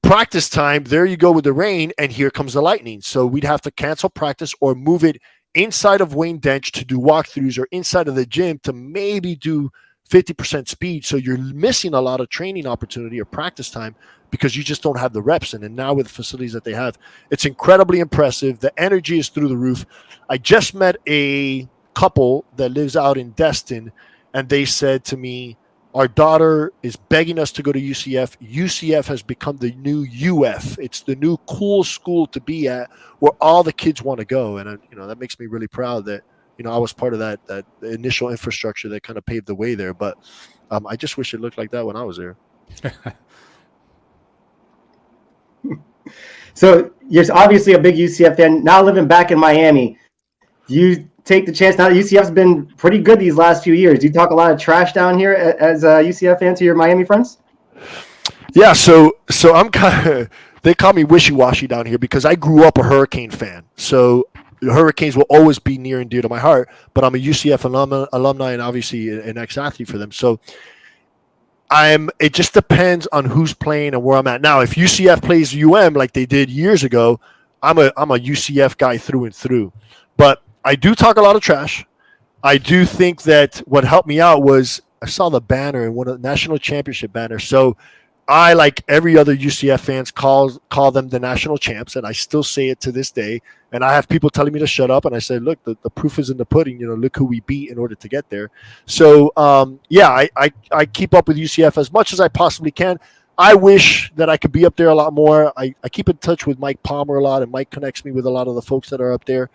practice time. There you go with the rain, and here comes the lightning. So we'd have to cancel practice or move it inside of Wayne Dench to do walkthroughs, or inside of the gym to maybe do 50% speed. So you're missing a lot of training opportunity or practice time because you just don't have the reps. And now with the facilities that they have, it's incredibly impressive. The energy is through the roof. I just met a couple that lives out in Destin, and they said to me, our daughter is begging us to go to UCF. UCF has become the new UF. It's the new cool school to be at, where all the kids want to go. And that makes me really proud that I was part of that initial infrastructure that kind of paved the way there. But I just wish it looked like that when I was there. So you're obviously a big UCF fan. Now living back in Miami, do you take the chance? Now that UCF's been pretty good these last few years, do you talk a lot of trash down here as a UCF fan to your Miami friends? Yeah, so I'm kind of they call me wishy-washy down here because I grew up a Hurricane fan. So the Hurricanes will always be near and dear to my heart, but I'm a UCF alumni and obviously an ex-athlete for them. So it just depends on who's playing and where I'm at. Now, if UCF plays UM like they did years ago, I'm a UCF guy through and through. But I do talk a lot of trash. I do think that what helped me out was I saw the banner and one of the national championship banners. So I, like every other UCF fans, call them the national champs, and I still say it to this day. And I have people telling me to shut up, and I say, look, the proof is in the pudding. Look who we beat in order to get there. So, I keep up with UCF as much as I possibly can. I wish that I could be up there a lot more. I keep in touch with Mike Palmer a lot, and Mike connects me with a lot of the folks that are up there.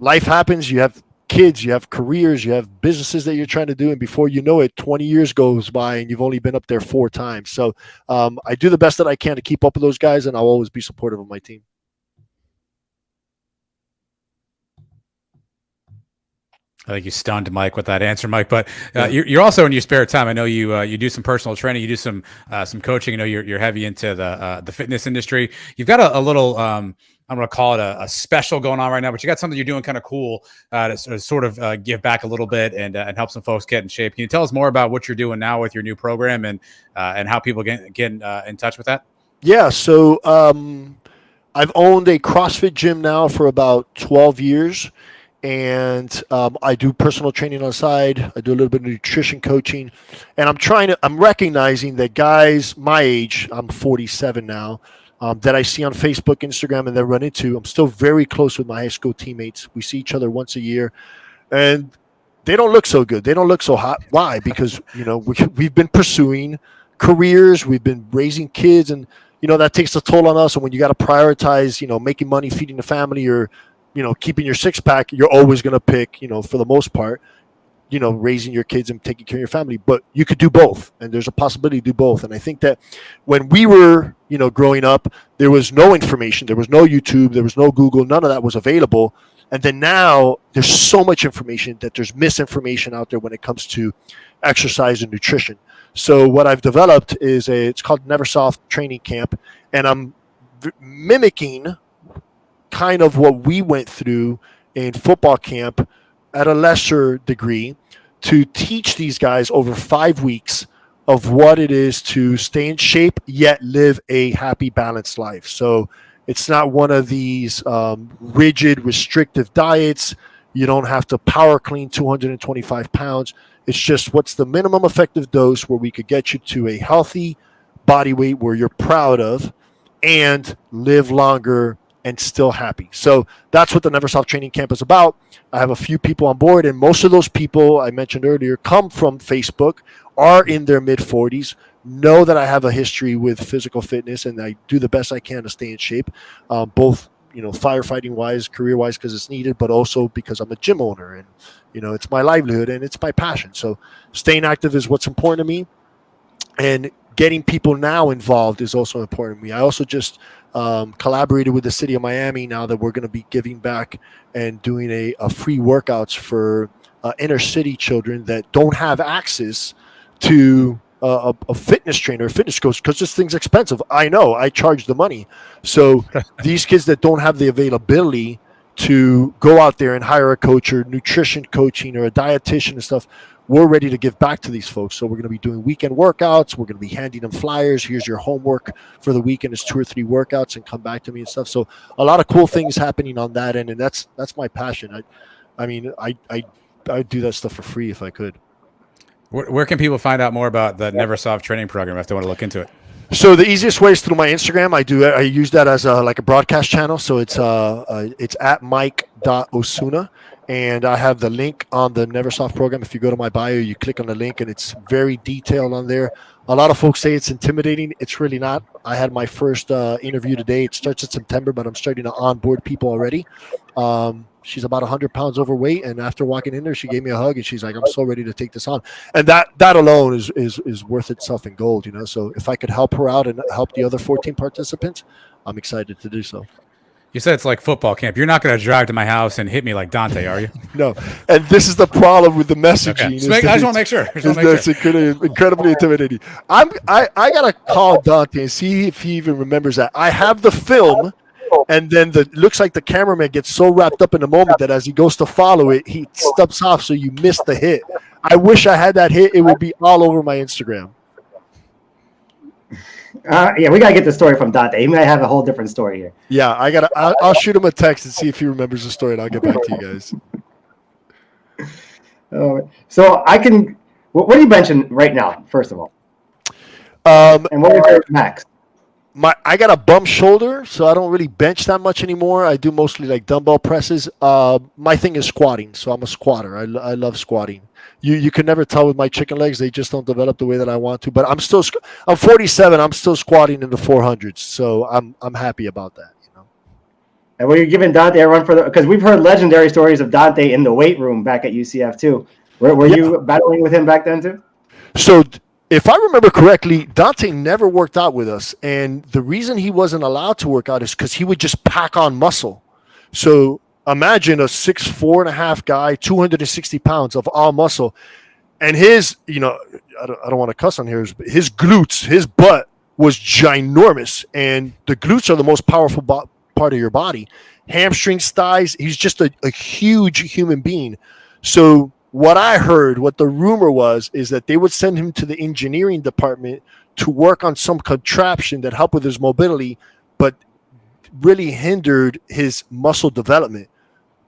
Life happens. You have kids, you have careers, you have businesses that you're trying to do, and before you know it, 20 years goes by and you've only been up there 4 times. So I do the best that I can to keep up with those guys, and I'll always be supportive of my team. I think you stunned Mike with that answer, Mike. But you're also in your spare time. I know you do some personal training, you do some coaching. I know you're heavy into the fitness industry. You've got a little I'm going to call it a special going on right now, but you got something you're doing kind of cool to sort of give back a little bit and help some folks get in shape. Can you tell us more about what you're doing now with your new program and how people get in touch with that? Yeah. So I've owned a CrossFit gym now for about 12 years. And I do personal training on the side. I do a little bit of nutrition coaching, and I'm recognizing that guys my age, I'm 47 now, that I see on Facebook, Instagram, and then run into. I'm still very close with my high school teammates. We see each other once a year, and they don't look so good. They don't look so hot. Why? Because we've been pursuing careers, we've been raising kids, and that takes a toll on us. And when you got to prioritize, making money, feeding the family, or keeping your 6-pack, you're always going to pick, for the most part, raising your kids and taking care of your family. But you could do both, and there's a possibility to do both. And I think that when we were, growing up, there was no information, there was no YouTube, there was no Google, none of that was available. And then now there's so much information that there's misinformation out there when it comes to exercise and nutrition. So what I've developed is it's called Neversoft Training Camp, and I'm mimicking kind of what we went through in football camp at a lesser degree to teach these guys over 5 weeks of what it is to stay in shape yet live a happy, balanced life. So it's not one of these rigid, restrictive diets. You don't have to power clean 225 pounds. It's just what's the minimum effective dose where we could get you to a healthy body weight where you're proud of and live longer and still happy. So that's what the Neversoft Training Camp is about. I have a few people on board, and most of those people I mentioned earlier come from Facebook, are in their mid-40s, know that I have a history with physical fitness, and I do the best I can to stay in shape, both firefighting-wise, career-wise, because it's needed, but also because I'm a gym owner, and it's my livelihood and it's my passion. So staying active is what's important to me, and getting people now involved is also important to me. I also just collaborated with the city of Miami now that we're going to be giving back and doing a free workouts for inner city children that don't have access to a fitness trainer, a fitness coach, because this thing's expensive. I know, I charge the money. So these kids that don't have the availability to go out there and hire a coach or nutrition coaching or a dietitian and stuff, we're ready to give back to these folks. So we're going to be doing weekend workouts. We're going to be handing them flyers. Here's your homework for the weekend is 2 or 3 workouts, and come back to me and stuff. So a lot of cool things happening on that end, and that's my passion. I'd do that stuff for free if I could. Where can people find out more about the Neversoft training program if they want to look into it? So the easiest way is through my Instagram. I use that as a broadcast channel. So it's at Mike.Osuna. And I have the link on the Neversoft program. If you go to my bio, you click on the link, and it's very detailed on there. A lot of folks say it's intimidating. It's really not. I had my first interview today. It starts in September, but I'm starting to onboard people already. She's about 100 pounds overweight, and after walking in there, she gave me a hug, and she's like, "I'm so ready to take this on." And that alone is worth itself in gold, So if I could help her out and help the other 14 participants, I'm excited to do so. You said it's like football camp. You're not going to drive to my house and hit me like Dante, are you? No, and this is the problem with the messaging. Okay. I just want to make sure. That's incredibly intimidating. I gotta call Dante and see if he even remembers that. I have the film, and then looks like the cameraman gets so wrapped up in the moment that as he goes to follow it, he steps off, so you miss the hit. I wish I had that hit. It would be all over my Instagram. Yeah, we gotta get the story from Dante. He might have a whole different story here. Yeah, I'll shoot him a text and see if he remembers the story, and I'll get back to you guys. So I can. What are you benching right now? First of all, and what is your max? I got a bum shoulder, so I don't really bench that much anymore. I do mostly like dumbbell presses. My thing is squatting, so I'm a squatter. I love squatting. You can never tell with my chicken legs; they just don't develop the way that I want to. But I'm 47. I'm still squatting in the 400s, so I'm happy about that. You know. And were you giving Dante a run for because we've heard legendary stories of Dante in the weight room back at UCF too. Were you battling with him back then too? So. If I remember correctly, Dante never worked out with us. And the reason he wasn't allowed to work out is because he would just pack on muscle. So imagine a 6'4.5" guy, 260 pounds of all muscle. And his, I don't want to cuss on here, his glutes, his butt was ginormous. And the glutes are the most powerful part of your body. Hamstrings, thighs, he's just a huge human being. So what I heard, what the rumor was, is that they would send him to the engineering department to work on some contraption that helped with his mobility, but really hindered his muscle development.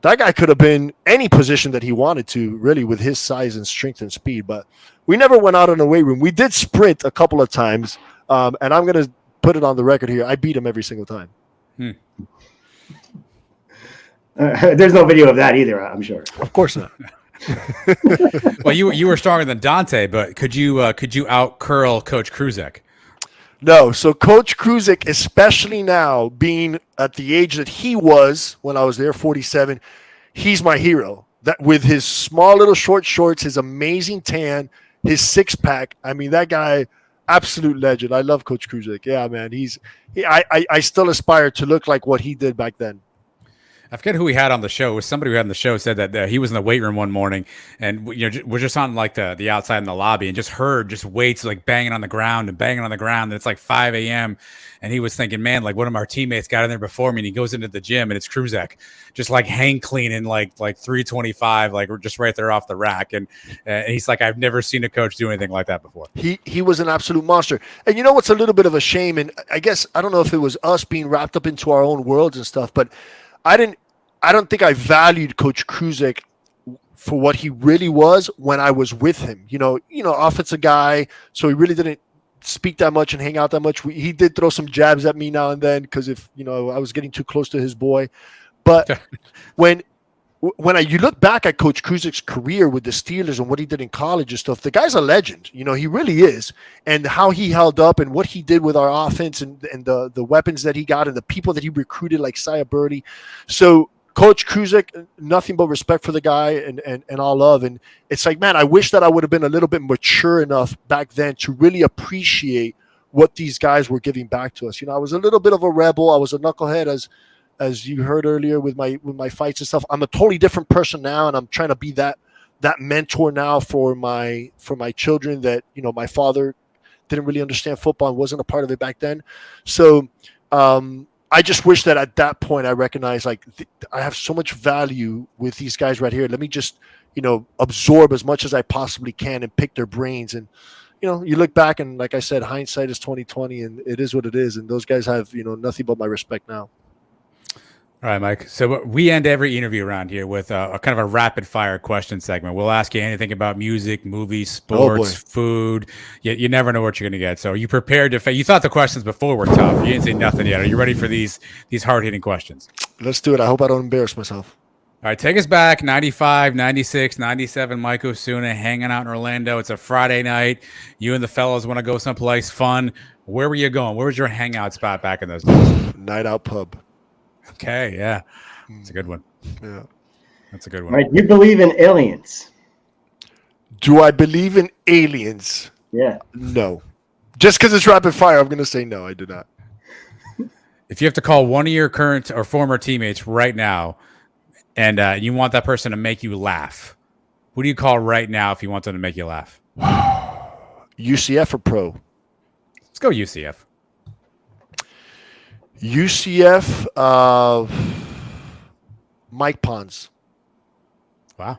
That guy could have been any position that he wanted to, really, with his size and strength and speed. But we never went out in the weight room. We did sprint a couple of times, and I'm going to put it on the record here. I beat him every single time. There's no video of that either, I'm sure. Of course not. Well, you were stronger than Dante, but could you out curl Coach Cruzick? No. So Coach Cruzick, especially now being at the age that he was when I was there, 47, he's my hero. That with his small little short shorts, his amazing tan, his six pack. I mean, that guy, absolute legend. I love Coach Cruzick. Yeah, man. I still aspire to look like what he did back then. I forget who we had on the show. It was somebody who had on the show said that he was in the weight room one morning, and we're just on like the outside in the lobby, and just heard weights like banging on the ground. And it's like 5 a.m. And he was thinking, man, like one of our teammates got in there before me, and he goes into the gym, and it's Cruzick, just like hang cleaning like 325, like we're just right there off the rack. And he's like, I've never seen a coach do anything like that before. He was an absolute monster. And you know what's a little bit of a shame, and I guess I don't know if it was us being wrapped up into our own worlds and stuff, but I don't think I valued Coach Cruzick for what he really was when I was with him. Offensive guy, so he really didn't speak that much and hang out that much. He did throw some jabs at me now and then because if I was getting too close to his boy. But when you look back at Coach Cruzick's career with the Steelers and what he did in college and stuff, the guy's a legend. He really is. And how he held up and what he did with our offense and the weapons that he got and the people that he recruited like Sia Birdie. So Coach Cruzick, nothing but respect for the guy and all love. And it's like, man, I wish that I would have been a little bit mature enough back then to really appreciate what these guys were giving back to us. I was a little bit of a rebel. I was a knucklehead as you heard earlier with my fights and stuff. I'm a totally different person now, and I'm trying to be that mentor now for my children that, my father didn't really understand football and wasn't a part of it back then. So, I just wish that at that point I recognized I have so much value with these guys right here. Let me just, absorb as much as I possibly can and pick their brains. And, you look back and like I said, hindsight is 20/20 and it is what it is. And those guys have, nothing but my respect now. All right, Mike. So we end every interview around here with a kind of a rapid fire question segment. We'll ask you anything about music, movies, sports, food. You never know what you're going to get. So are you prepared to you thought the questions before were tough. You didn't say nothing yet. Are you ready for these hard-hitting questions? Let's do it. I hope I don't embarrass myself. All right, take us back, 95, 96, 97, Mike Osuna hanging out in Orlando. It's a Friday night. You and the fellows want to go someplace fun. Where were you going? Where was your hangout spot back in those days? Night Out Pub. Okay, yeah. That's a good one. Yeah. That's a good one. Right, you believe in aliens? Do I believe in aliens? Yeah. No. Just because it's rapid fire, I'm going to say no, I do not. If you have to call one of your current or former teammates right now, and you want that person to make you laugh, who do you call right now if you want them to make you laugh? UCF or pro? Let's go UCF. UCF, Mike Pons. Wow.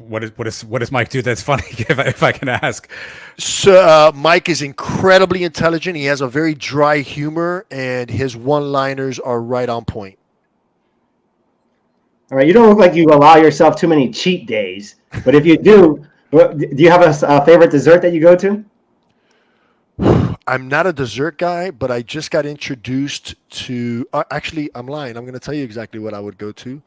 What does Mike do that's funny, if I can ask? So Mike is incredibly intelligent. He has a very dry humor, and his one-liners are right on point. All right, you don't look like you allow yourself too many cheat days, but if you do you have a favorite dessert that you go to? I'm not a dessert guy, but I just got introduced to actually, I'm lying. I'm going to tell you exactly what I would go to.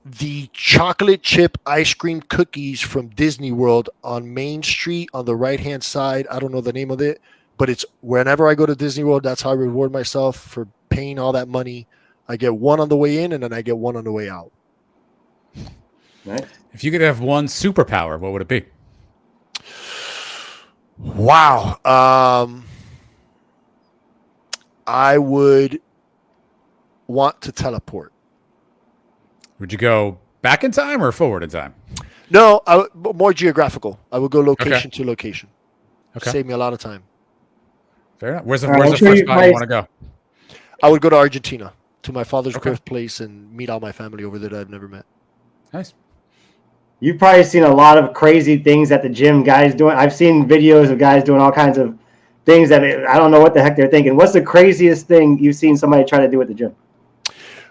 The chocolate chip ice cream cookies from Disney World on Main Street on the right-hand side. I don't know the name of it, but it's whenever I go to Disney World, that's how I reward myself for paying all that money. I get one on the way in, and then I get one on the way out. Nice. If you could have one superpower, what would it be? Wow. I would want to teleport. Would you go back in time or forward in time? No, more geographical. I would go location to location. Okay. Save me a lot of time. Fair enough. Where's the All right, first spot you want to go? I would go to Argentina, to my father's Okay. birthplace, and meet all my family over there that I've never met. Nice. You've probably seen a lot of crazy things at the gym, guys doing. I've seen videos of guys doing all kinds of things that I don't know what the heck they're thinking. What's the craziest thing you've seen somebody try to do at the gym?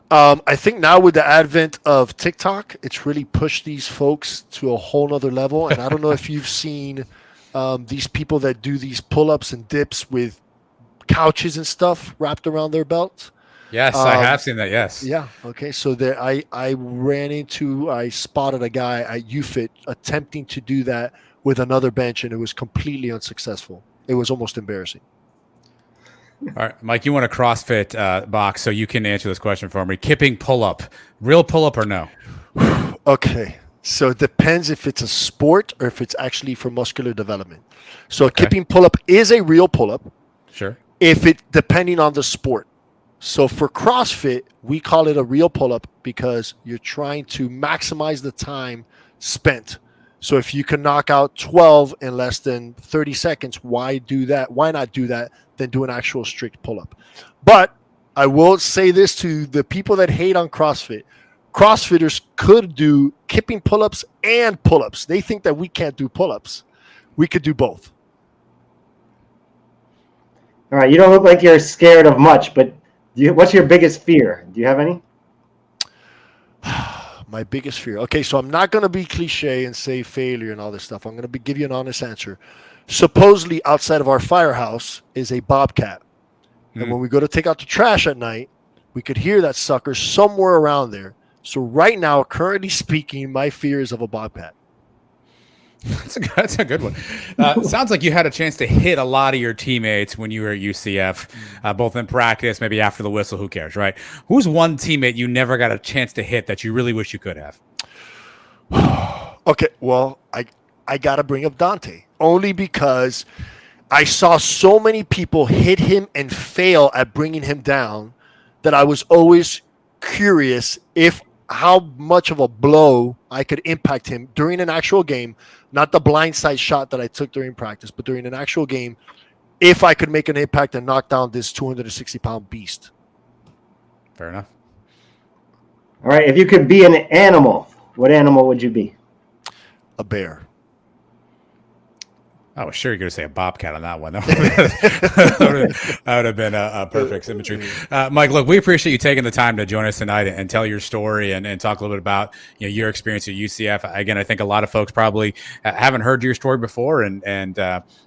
I think now with the advent of TikTok, it's really pushed these folks to a whole nother level. And I don't know if you've seen these people that do these pull-ups and dips with couches and stuff wrapped around their belts. Yes, I have seen that. Yes. Yeah. Okay. So there, I spotted a guy at UFIT attempting to do that with another bench, and it was completely unsuccessful. It was almost embarrassing. All right, Mike, you want a CrossFit box, so you can answer this question for me. Kipping pull-up, real pull-up or no? Okay. So it depends if it's a sport or if it's actually for muscular development. So a kipping pull-up is a real pull-up. Sure. Depending on the sport. So for CrossFit, we call it a real pull-up because you're trying to maximize the time spent. So if you can knock out 12 in less than 30 seconds, why do that? Why not do that than do an actual strict pull-up? But I will say this to the people that hate on CrossFit. CrossFitters could do kipping pull-ups and pull-ups. They think that we can't do pull-ups. We could do both. All right, you don't look like you're scared of much, but what's your biggest fear? Do you have any? My biggest fear. Okay, so I'm not going to be cliche and say failure and all this stuff. I'm going to give you an honest answer. Supposedly outside of our firehouse is a bobcat. And when we go to take out the trash at night, we could hear that sucker somewhere around there. So right now, currently speaking, my fear is of a bobcat. That's a good one. Sounds like you had a chance to hit a lot of your teammates when you were at UCF, both in practice, maybe after the whistle, who cares, right? Who's one teammate you never got a chance to hit that you really wish you could have? Okay, well, I got to bring up Dante, only because I saw so many people hit him and fail at bringing him down that I was always curious how much of a blow I could impact him during an actual game, not the blindside shot that I took during practice, but during an actual game, if I could make an impact and knock down this 260-pound beast. Fair enough. All right, if you could be an animal, what animal would you be? A bear. I was sure you're going to say a bobcat on that one. That would have been a perfect symmetry. Mike, look, we appreciate you taking the time to join us tonight and tell your story and talk a little bit about your experience at UCF. Again, I think a lot of folks probably haven't heard your story before and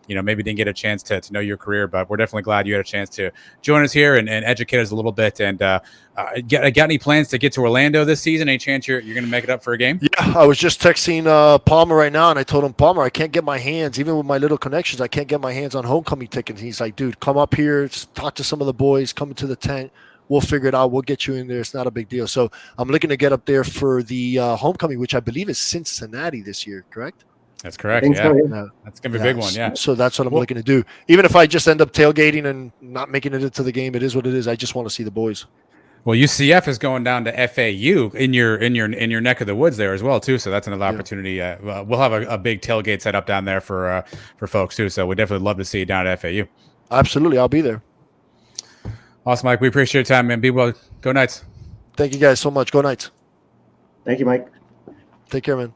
maybe didn't get a chance to know your career, but we're definitely glad you had a chance to join us here and educate us a little bit. And got any plans to get to Orlando this season? Any chance you're going to make it up for a game? Yeah, I was just texting Palmer right now, and I told him, Palmer, I can't get my hands, even with my little connections, I can't get my hands on homecoming tickets. He's like, dude, come up here, talk to some of the boys, come into the tent. We'll figure it out. We'll get you in there. It's not a big deal. So I'm looking to get up there for the homecoming, which I believe is Cincinnati this year, correct? That's I correct. think Yeah. so, yeah. Yeah. That's going to be a big one. Yeah. So that's what I'm Well- looking to do. Even if I just end up tailgating and not making it into the game, it is what it is. I just want to see the boys. Well, UCF is going down to FAU in your neck of the woods there as well too. So that's another opportunity. We'll have a big tailgate set up down there for folks too. So we'd definitely love to see you down at FAU. Absolutely, I'll be there. Awesome, Mike. We appreciate your time, man. Be well. Go Knights. Thank you guys so much. Go Knights. Thank you, Mike. Take care, man.